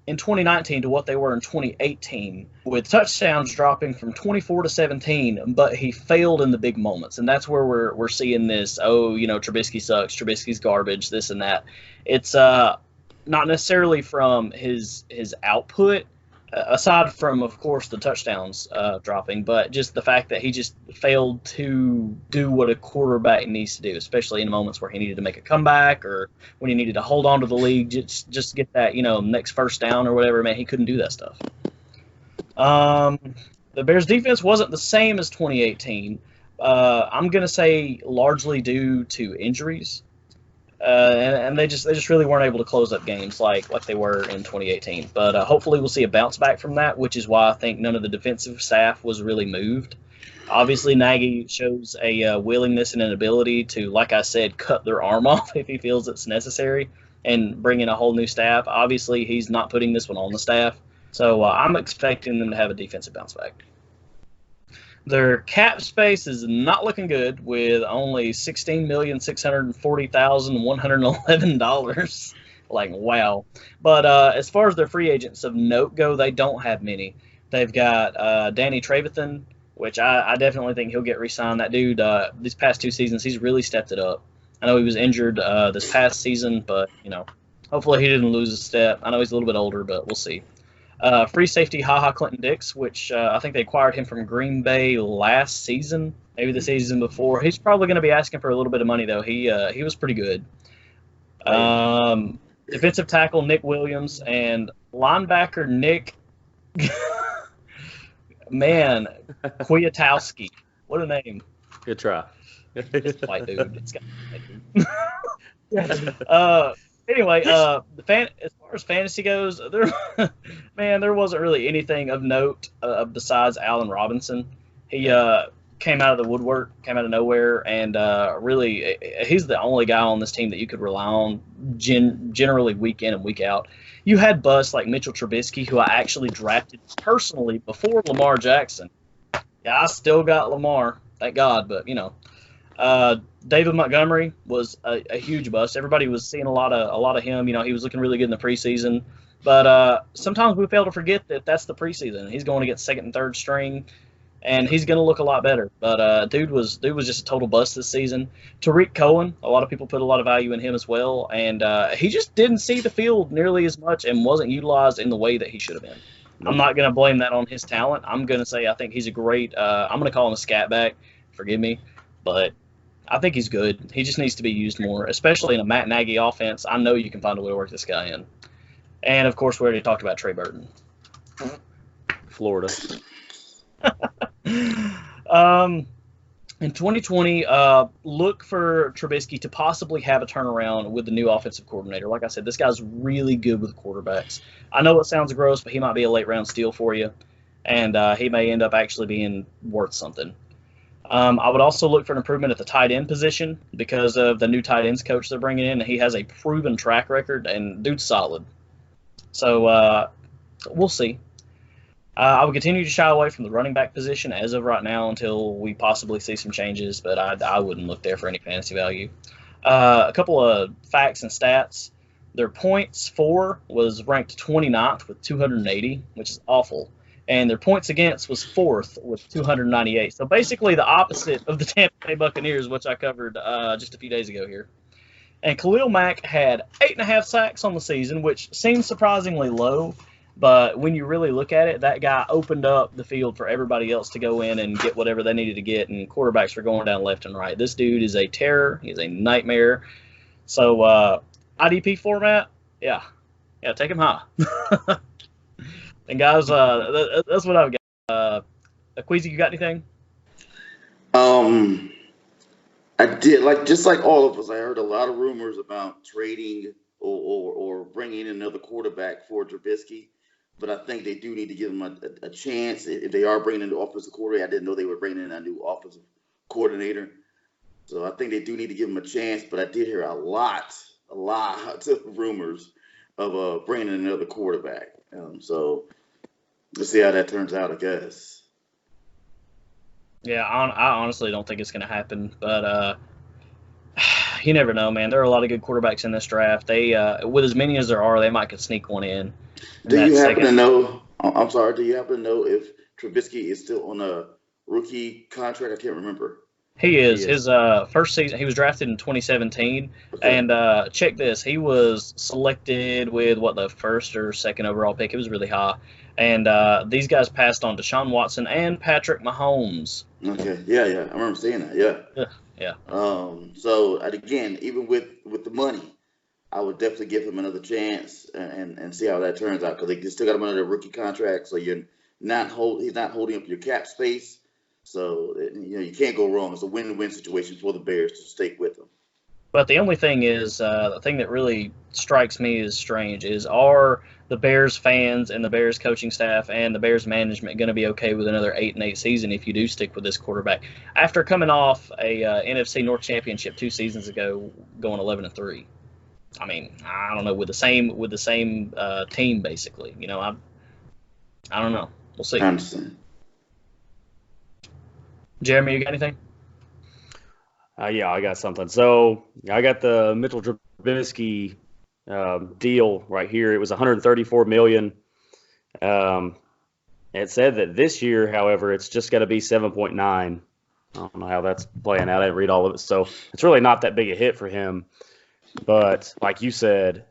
in 2019 to what they were in 2018, with touchdowns dropping from 24 to 17, but he failed in the big moments. And that's where we're seeing this, Trubisky sucks, Trubisky's garbage, this and that. It's not necessarily from his output, aside from, of course, the touchdowns dropping, but just the fact that he just failed to do what a quarterback needs to do, especially in moments where he needed to make a comeback or when he needed to hold on to the lead, just get that, next first down or whatever. Man, he couldn't do that stuff. The Bears defense wasn't the same as 2018. I'm going to say largely due to injuries. And they just really weren't able to close up games like they were in 2018. But hopefully we'll see a bounce back from that, which is why I think none of the defensive staff was really moved. Obviously, Nagy shows a willingness and an ability to, like I said, cut their arm off if he feels it's necessary and bring in a whole new staff. Obviously, he's not putting this one on the staff. So I'm expecting them to have a defensive bounce back. Their cap space is not looking good, with only $16,640,111. Like, wow. But as far as their free agents of note go, they don't have many. They've got Danny Trevathan, which I definitely think he'll get re-signed. That dude, these past 2 seasons, he's really stepped it up. I know he was injured this past season, but, hopefully he didn't lose a step. I know he's a little bit older, but we'll see. Free safety HaHa Clinton-Dix, which I think they acquired him from Green Bay last season, maybe the season before. He's probably going to be asking for a little bit of money, though. He was pretty good. Defensive tackle Nick Williams and linebacker Nick Kwiatkowski. What a name. Good try. It's a white dude. It's got Anyway, as far as fantasy goes, there wasn't really anything of note besides Allen Robinson. He came out of the woodwork, came out of nowhere, and really, he's the only guy on this team that you could rely on generally week in and week out. You had busts like Mitchell Trubisky, who I actually drafted personally before Lamar Jackson. Yeah, I still got Lamar, thank God, but, David Montgomery was a huge bust. Everybody was seeing a lot of him. He was looking really good in the preseason. But sometimes we fail to forget that that's the preseason. He's going to get second and third string, and he's going to look a lot better. But dude was just a total bust this season. Tariq Cohen, a lot of people put a lot of value in him as well, and he just didn't see the field nearly as much and wasn't utilized in the way that he should have been. I'm not going to blame that on his talent. I'm going to say I think he's a great I'm going to call him a scat back. Forgive me. But I think he's good. He just needs to be used more, especially in a Matt Nagy offense. I know you can find a way to work this guy in. And, of course, we already talked about Trey Burton. Florida. In 2020, look for Trubisky to possibly have a turnaround with the new offensive coordinator. Like I said, this guy's really good with quarterbacks. I know it sounds gross, but he might be a late-round steal for you, and he may end up actually being worth something. I would also look for an improvement at the tight end position because of the new tight ends coach they're bringing in. He has a proven track record, and dude's solid. So we'll see. I would continue to shy away from the running back position as of right now until we possibly see some changes, but I wouldn't look there for any fantasy value. A couple of facts and stats. Their points for was ranked 29th with 280, which is awful. And their points against was 4th with 298. So basically the opposite of the Tampa Bay Buccaneers, which I covered just a few days ago here. And Khalil Mack had 8.5 sacks on the season, which seems surprisingly low. But when you really look at it, that guy opened up the field for everybody else to go in and get whatever they needed to get, and quarterbacks were going down left and right. This dude is a terror. He's a nightmare. So IDP format, yeah, take him high. And guys, that's what I've got. Queasy, you got anything? I did, just like all of us, I heard a lot of rumors about trading or bringing in another quarterback for Trubisky, but I think they do need to give him a chance. If they are bringing in the offensive coordinator, I didn't know they were bringing in a new offensive coordinator. So I think they do need to give him a chance, but I did hear a lot of rumors of bringing in another quarterback. So let's see how that turns out, I guess. Yeah, I honestly don't think it's going to happen, but you never know, man. There are a lot of good quarterbacks in this draft. They, with as many as there are, they might could sneak one in. Do you happen to know? I'm sorry. Do you happen to know if Trubisky is still on a rookie contract? I can't remember. He is. His first season, he was drafted in 2017, Okay. and check this, he was selected with the first or second overall pick. It was really high, and these guys passed on Deshaun Watson and Patrick Mahomes. Okay. Yeah. I remember seeing that. Yeah. Yeah. So again, even with the money, I would definitely give him another chance and see how that turns out, because they still got him under a rookie contract, so he's not holding up your cap space. So you can't go wrong. It's a win-win situation for the Bears to stick with him. But the only thing is, the thing that really strikes me as strange is, are the Bears fans and the Bears coaching staff and the Bears management going to be okay with another 8-8 season if you do stick with this quarterback after coming off a NFC North Championship 2 seasons ago, going 11-3? I mean, I don't know, with the same team basically. I don't know. We'll see. I understand. Jeremy, you got anything? Yeah, I got something. So I got the Mitchell Trubisky deal right here. It was $134 million. It said that this year, however, it's just got to be 7.9. I don't know how that's playing out. I didn't read all of it, so it's really not that big a hit for him. But like you said,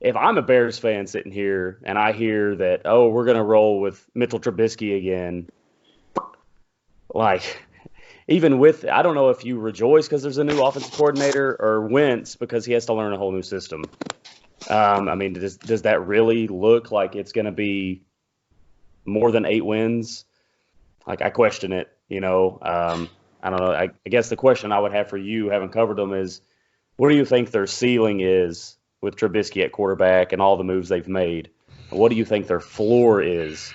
if I'm a Bears fan sitting here and I hear that, we're going to roll with Mitchell Trubisky again, even with, I don't know if you rejoice because there's a new offensive coordinator or wince because he has to learn a whole new system. I mean, does that really look like it's going to be more than 8 wins? I question it, I don't know. I guess the question I would have for you, having covered them, is what do you think their ceiling is with Trubisky at quarterback and all the moves they've made? What do you think their floor is?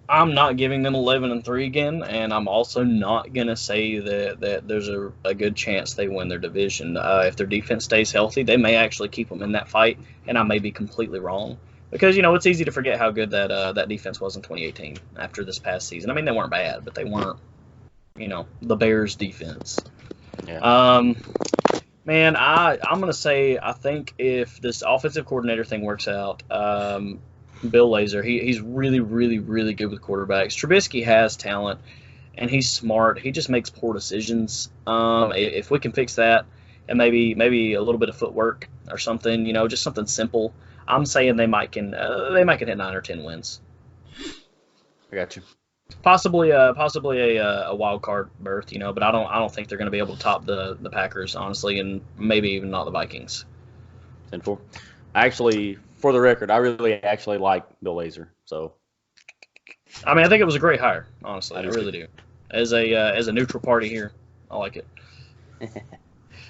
I'm not giving them 11-3 again, and I'm also not going to say that there's a good chance they win their division. If their defense stays healthy, they may actually keep them in that fight, and I may be completely wrong. Because, it's easy to forget how good that defense was in 2018 after this past season. I mean, they weren't bad, but they weren't, the Bears' defense. Yeah. Man, I'm going to say, I think if this offensive coordinator thing works out, Bill Lazor, he's really, really, really good with quarterbacks. Trubisky has talent, and he's smart. He just makes poor decisions. If we can fix that, and maybe a little bit of footwork or something, just something simple, I'm saying they might can hit 9 or 10 wins. I got you. Possibly a wild card berth, but I don't think they're going to be able to top the Packers, honestly, and maybe even not the Vikings. 10-4. Actually, for the record, I really actually like Bill Lazor. So, I mean, I think it was a great hire, honestly. I really do. As a neutral party here, I like it.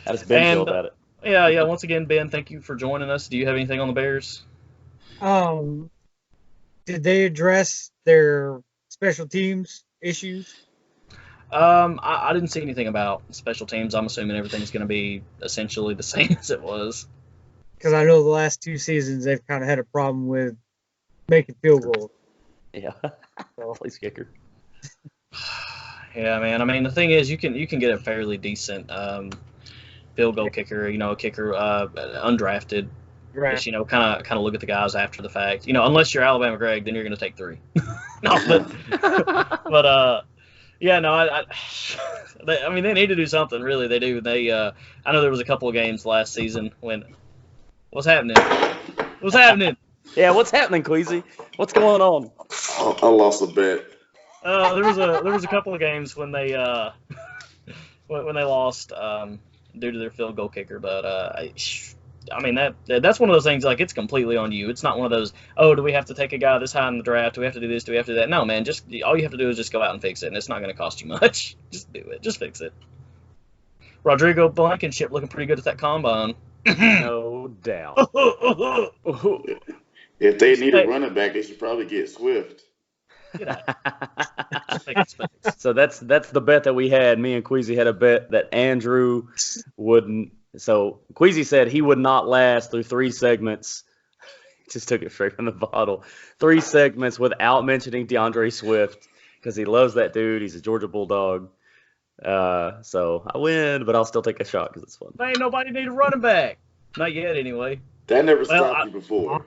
How does Ben feel about it? Yeah. Once again, Ben, thank you for joining us. Do you have anything on the Bears? Did they address their special teams issues? I didn't see anything about special teams. I'm assuming everything's going to be essentially the same as it was. Because I know the last 2 seasons they've kind of had a problem with making field goals. Yeah, place kicker. Yeah, man. I mean, the thing is, you can get a fairly decent field goal kicker. A kicker undrafted. Right. Just, kind of look at the guys after the fact. Unless you're Alabama Greg, then you're going to take 3. No, but yeah, no. I mean, they need to do something. Really, they do. I know there was a couple of games last season when. What's happening? What's happening? Yeah, what's happening, Queasy? What's going on? I lost a bet. There was a couple of games when they when they lost due to their field goal kicker, but I mean that's one of those things, like, it's completely on you. It's not one of those, oh, do we have to take a guy this high in the draft? Do we have to do this? Do we have to do that? No, man. Just all you have to do is just go out and fix it, and it's not going to cost you much. Just do it. Just fix it. Rodrigo Blankenship looking pretty good at that combine. No doubt. If they need a running back, they should probably get Swift. Get out. Fix it. So that's the bet that we had. Me and Queasy had a bet that Andrew wouldn't. So Queasy said he would not last through 3 segments. Just took it straight from the bottle. 3 segments without mentioning DeAndre Swift, because he loves that dude. He's a Georgia Bulldog. So I win, but I'll still take a shot because it's fun. Ain't nobody need a running back. Not yet, anyway. That never stopped you before.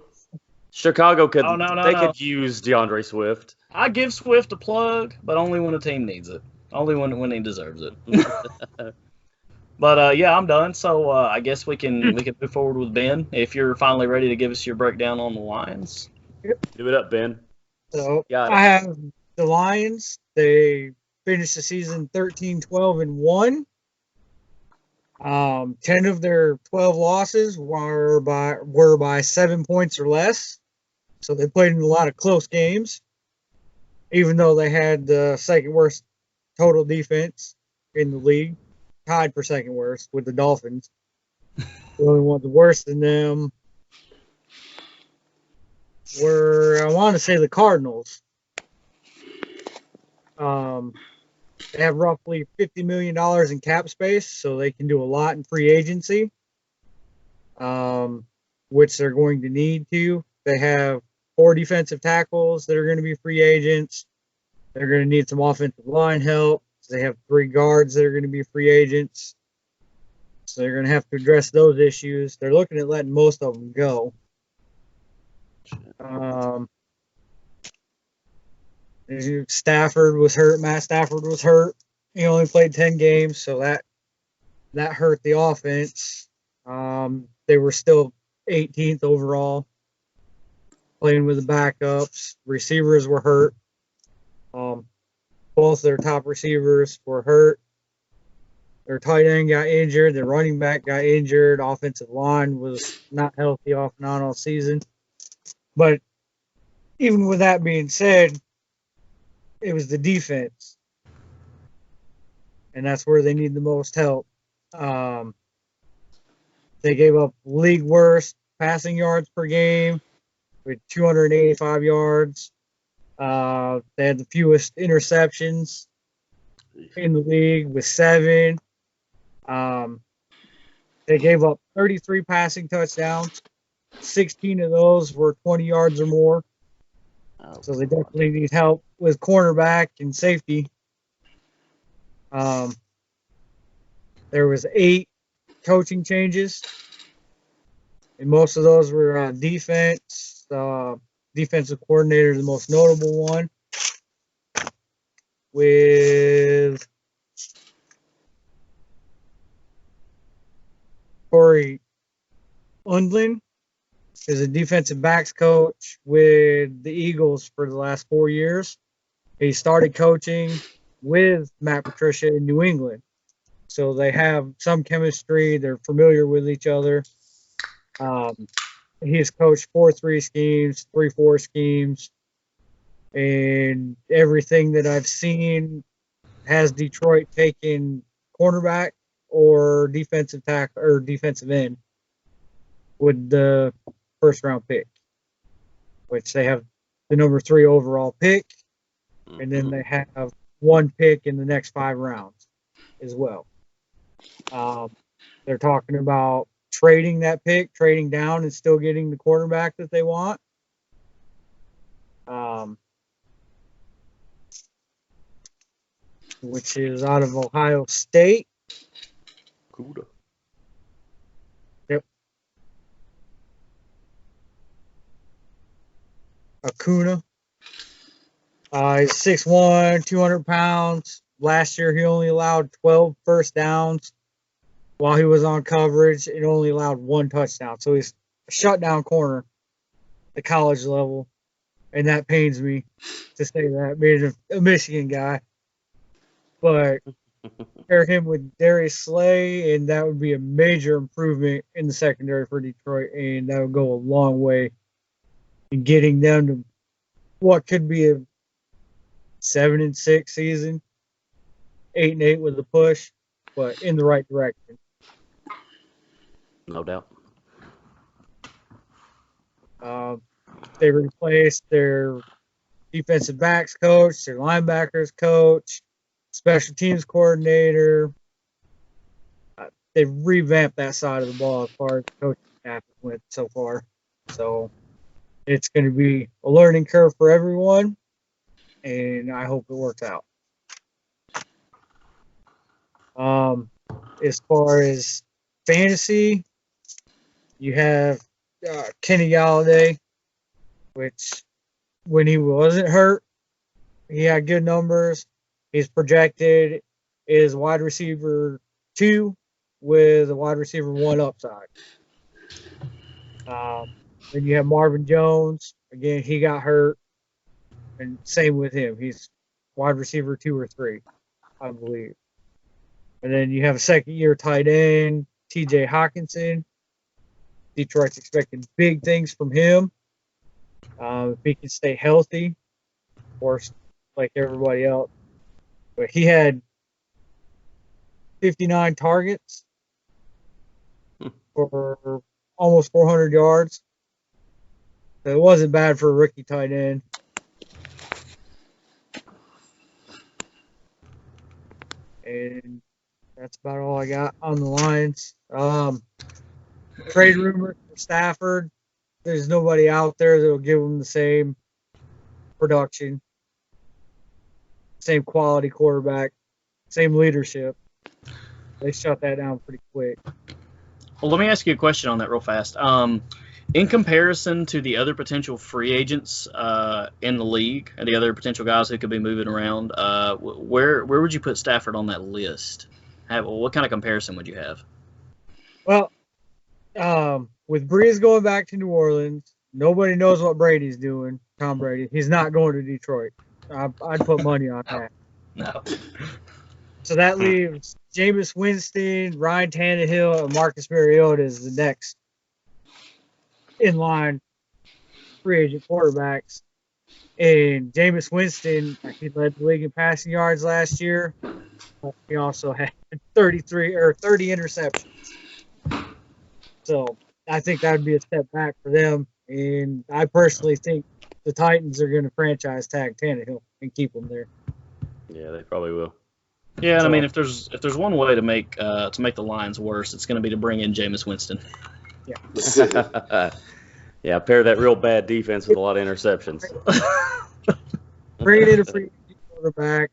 Chicago could No. could use DeAndre Swift. I give Swift a plug, but only when the team needs it. Only when he deserves it. But yeah, I'm done. So I guess we can move forward with Ben if you're finally ready to give us your breakdown on the Lions. Do it up, Ben. So Got it. I have the Lions. They finished the season 13-12-1. 10 of their 12 losses were by 7 points or less. So they played in a lot of close games, even though they had the second worst total defense in the league, tied for second worst with the Dolphins. The only ones worse than them were, I want to say, the Cardinals. They have roughly $50 million in cap space, so they can do a lot in free agency, which they're going to need to. They have 4 defensive tackles that are going to be free agents. They're going to need some offensive line help. They have 3 guards that are going to be free agents. So they're going to have to address those issues. They're looking at letting most of them go. Stafford was hurt. Matt Stafford was hurt. He only played 10 games, so that hurt the offense. They were still 18th overall, playing with the backups. Receivers were hurt. Both their top receivers were hurt. Their tight end got injured. Their running back got injured. Offensive line was not healthy off and on all season. But even with that being said, it was the defense. And that's where they need the most help. They gave up league worst passing yards per game with 285 yards. They had the fewest interceptions in the league with 7. They gave up 33 passing touchdowns. 16 of those were 20 yards or more. So they definitely need help with cornerback and safety. There was 8 coaching changes, and most of those were defense. Defensive coordinator, the most notable one, with Corey Undlin, is a defensive backs coach with the Eagles for the last 4 years. He started coaching with Matt Patricia in New England. So they have some chemistry. They're familiar with each other. He's coached 4-3 schemes, 3-4 schemes. And everything that I've seen has Detroit taking cornerback or defensive tackle or defensive end with the first round pick, which they have the number 3 overall pick, and then they have 1 pick in the next 5 rounds as well. They're talking about trading that pick, trading down, and still getting the quarterback that they want. Which is out of Ohio State. Cool. Yep. Acuna. He's 6'1", 200 pounds. Last year, he only allowed 12 first downs while he was on coverage and only allowed 1 touchdown. So he's a shutdown corner. the college level, and that pains me to say that, being a Michigan guy. But pair him with Darius Slay, and that would be a major improvement in the secondary for Detroit, and that would go a long way in getting them to what could be a 7-6 season, 8-8 with a push, but in the right direction. No doubt. They replaced their defensive backs coach, their linebackers coach, special teams coordinator. They revamped that side of the ball as far as the coaching staff went so far. So it's going to be a learning curve for everyone, and I hope it works out. As far as fantasy, you have Kenny Galladay, which when he wasn't hurt, he had good numbers. He's projected is wide receiver 2 with a wide receiver 1 upside. Then you have Marvin Jones. Again, he got hurt, and same with him. He's wide receiver 2 or 3, I believe. And then you have a second-year tight end, T.J. Hawkinson. Detroit's expecting big things from him. If he can stay healthy, of course, like everybody else. But he had 59 targets for almost 400 yards. So it wasn't bad for a rookie tight end. And that's about all I got on the Lions. Trade rumors for Stafford. There's nobody out there that will give him the same production, same quality quarterback, same leadership. They shut that down pretty quick. Well, let me ask you a question on that real fast. In comparison to the other potential free agents in the league and the other potential guys who could be moving around, where would you put Stafford on that list? What kind of comparison would you have? Well, with Breeze going back to New Orleans, nobody knows what Brady's doing. Tom Brady, he's not going to Detroit. I'd put money on that. No. So that leaves Jameis Winston, Ryan Tannehill, and Marcus Mariota as the next in line free agent quarterbacks. And Jameis Winston, he led the league in passing yards last year. He also had 30 interceptions. So I think that would be a step back for them. And I personally think the Titans are going to franchise tag Tannehill and keep him there. Yeah, they probably will. Yeah, and I mean, if there's one way to make the Lions worse, it's going to be to bring in Jameis Winston. Yeah. Yeah, pair that real bad defense with a lot of interceptions. Bringing in a free quarterback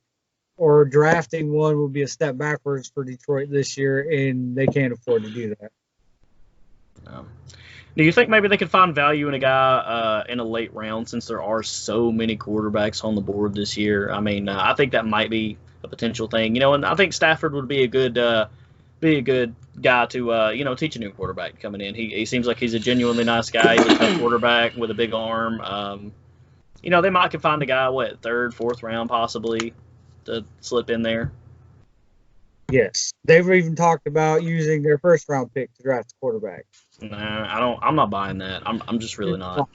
or drafting one will be a step backwards for Detroit this year, and they can't afford to do that. Do you think maybe they could find value in a guy in a late round since there are so many quarterbacks on the board this year? I mean, I think that might be a potential thing, and I think Stafford would be a good guy to teach a new quarterback coming in. He seems like he's a genuinely nice guy. He's a tough quarterback with a big arm. They might could find a guy third, fourth round possibly to slip in there. Yes, they've even talked about using their first round pick to draft a quarterback. Nah, I'm not buying that. I'm just really not.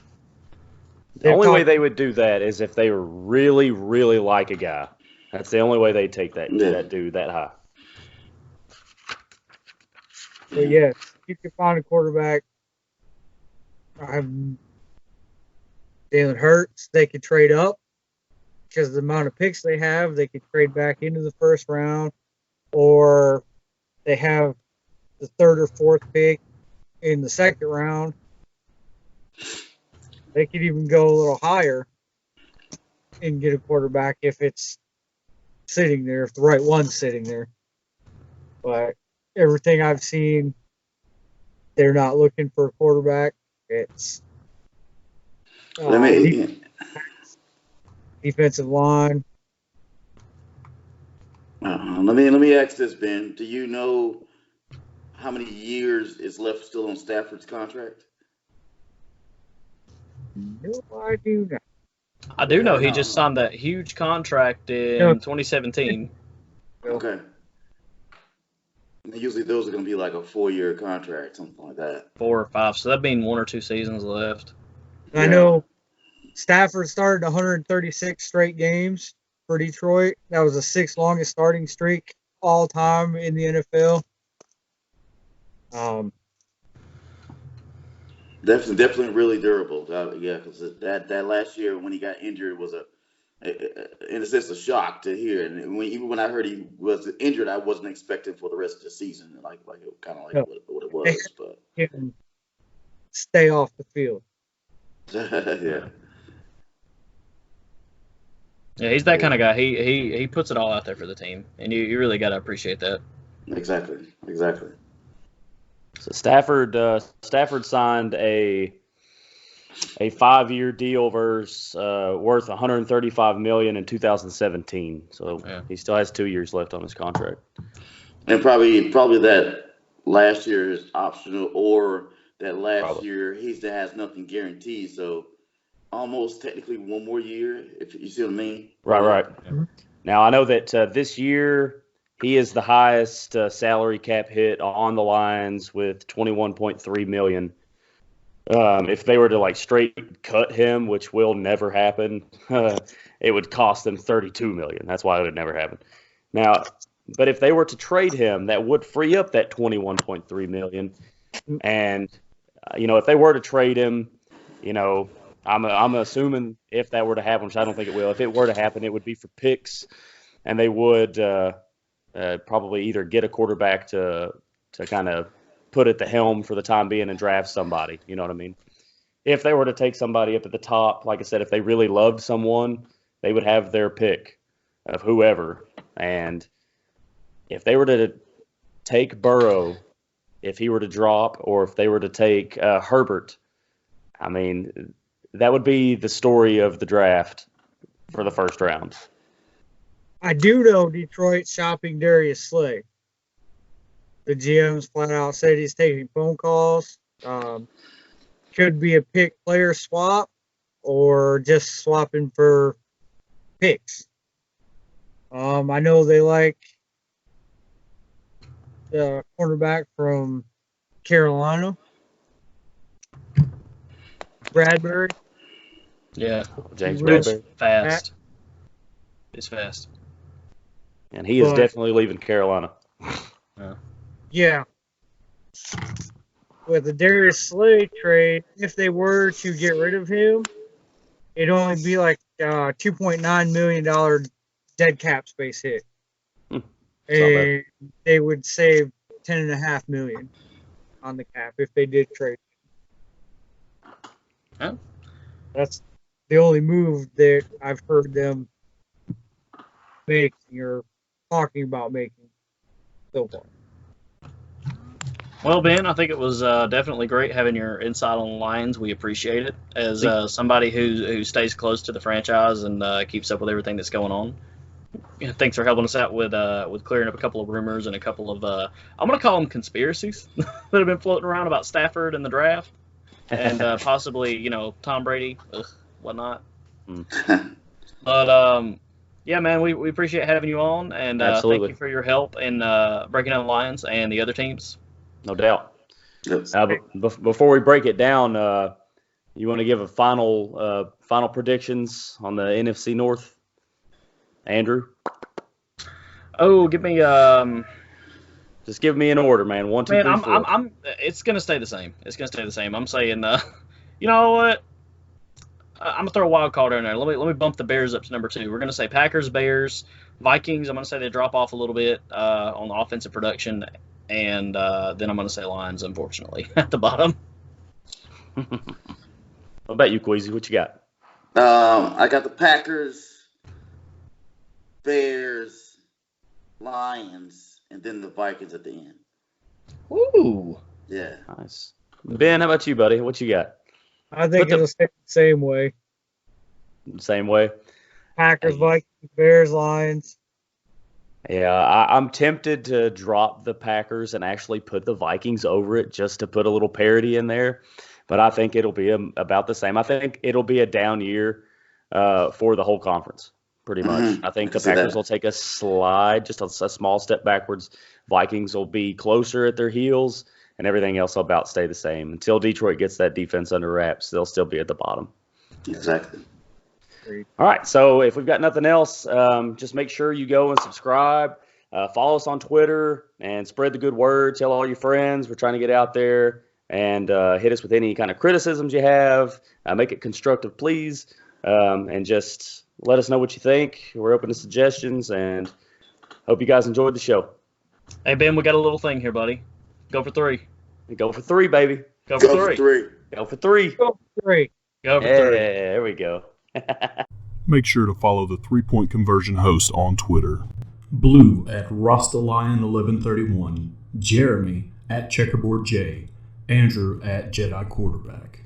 The only way they would do that is if they really, really like a guy. That's the only way they take that dude that high. But yeah, you can find a quarterback. Jalen Hurts, they could trade up because of the amount of picks they have. They could trade back into the first round, or they have the third or fourth pick in the second round. They could even go a little higher and get a quarterback if it's sitting there, if the right one's sitting there. But everything I've seen, they're not looking for a quarterback. It's defensive line. Let me ask this, Ben. Do you know how many years is left still on Stafford's contract? No, I do not. I do know he No. just signed that huge contract in No. 2017. Okay. And usually those are going to be like a 4-year contract, something like that. 4 or 5, so that'd mean 1 or 2 seasons left. I know Stafford started 136 straight games for Detroit. That was the 6th longest starting streak all time in the NFL. Definitely really durable. Because that last year when he got injured was in a sense a shock to hear. And even when I heard he was injured, I wasn't expecting for the rest of the season, like it kind of like No. what it was. But Can stay off the field. yeah. Yeah, he's that kind of guy. He puts it all out there for the team, and you really got to appreciate that. Exactly. So Stafford signed a 5-year deal worth $135 million in 2017. So he still has 2 years left on his contract. And probably that last year is optional, or that last year he still has nothing guaranteed. So almost technically 1 more year, if you see what I mean. Right. Mhm. Now I know that this year he is the highest salary cap hit on the Lions with $21.3 million. If they were to like straight cut him, which will never happen, it would cost them $32 million. That's why it would never happen. Now, but if they were to trade him, that would free up that $21.3 million. And if they were to trade him, I'm assuming if that were to happen, which I don't think it will. If it were to happen, it would be for picks, and they would probably either get a quarterback to kind of put at the helm for the time being and draft somebody. You know what I mean? If they were to take somebody up at the top, like I said, if they really loved someone, they would have their pick of whoever. And if they were to take Burrow, if he were to drop, or if they were to take Herbert, I mean, that would be the story of the draft for the first round. I do know Detroit's shopping Darius Slay. The GM's flat out said he's taking phone calls. Could be a pick player swap or just swapping for picks. I know they like the cornerback from Carolina, Bradbury. Yeah, James Really? Bradbury. fast. It's fast. And he is definitely leaving Carolina. Yeah. With the Darius Slay trade, if they were to get rid of him, it'd only be like $2.9 million dead cap space hit. And they would save $10.5 million on the cap if they did trade. Huh? That's the only move that I've heard them making or talking about making so far. Well, Ben, I think it was definitely great having your insight on the Lions. We appreciate it as somebody who stays close to the franchise and keeps up with everything that's going on. Thanks for helping us out with clearing up a couple of rumors and a couple of I'm going to call them conspiracies that have been floating around about Stafford and the draft and possibly Tom Brady, whatnot. But yeah, man, we appreciate having you on and thank you for your help in breaking down the Lions and the other teams. No doubt. Yes. Before we break it down, you want to give a final predictions on the NFC North, Andrew? Oh, give me Just give me an order, man. 1, 2, 3, 4. I'm. It's gonna stay the same. I'm saying, you know what? I'm gonna throw a wild card in there. Let me bump the Bears up to number 2. We're gonna say Packers, Bears, Vikings. I'm gonna say they drop off a little bit on the offensive production, and then I'm gonna say Lions, unfortunately, at the bottom. What about you, Queasy? What you got? I got the Packers, Bears, Lions, and then the Vikings at the end. Ooh. Yeah. Nice. Ben, how about you, buddy? What you got? I think it'll stay the same way. Same way? Packers, Vikings, Bears, Lions. Yeah, I'm tempted to drop the Packers and actually put the Vikings over it just to put a little parity in there. but I think it'll be about the same. I think it'll be a down year for the whole conference, pretty much. I think the Packers will take a slide, just a small step backwards. Vikings will be closer at their heels, and everything else will about stay the same. Until Detroit gets that defense under wraps, they'll still be at the bottom. Exactly. All right, so if we've got nothing else, just make sure you go and subscribe. Follow us on Twitter and spread the good word. Tell all your friends. We're trying to get out there, and hit us with any kind of criticisms you have. Make it constructive, please, and just let us know what you think. We're open to suggestions, and hope you guys enjoyed the show. Hey, Ben, we got a little thing here, buddy. Go for 3. Go for 3, baby. Go for 3. Go for 3. Go for 3. Go for 3. Yeah, there we go. Make sure to follow the 3-Point Conversion host on Twitter. Blue at Rastalion1131, Jeremy at Checkerboard J, Andrew at Jedi Quarterback.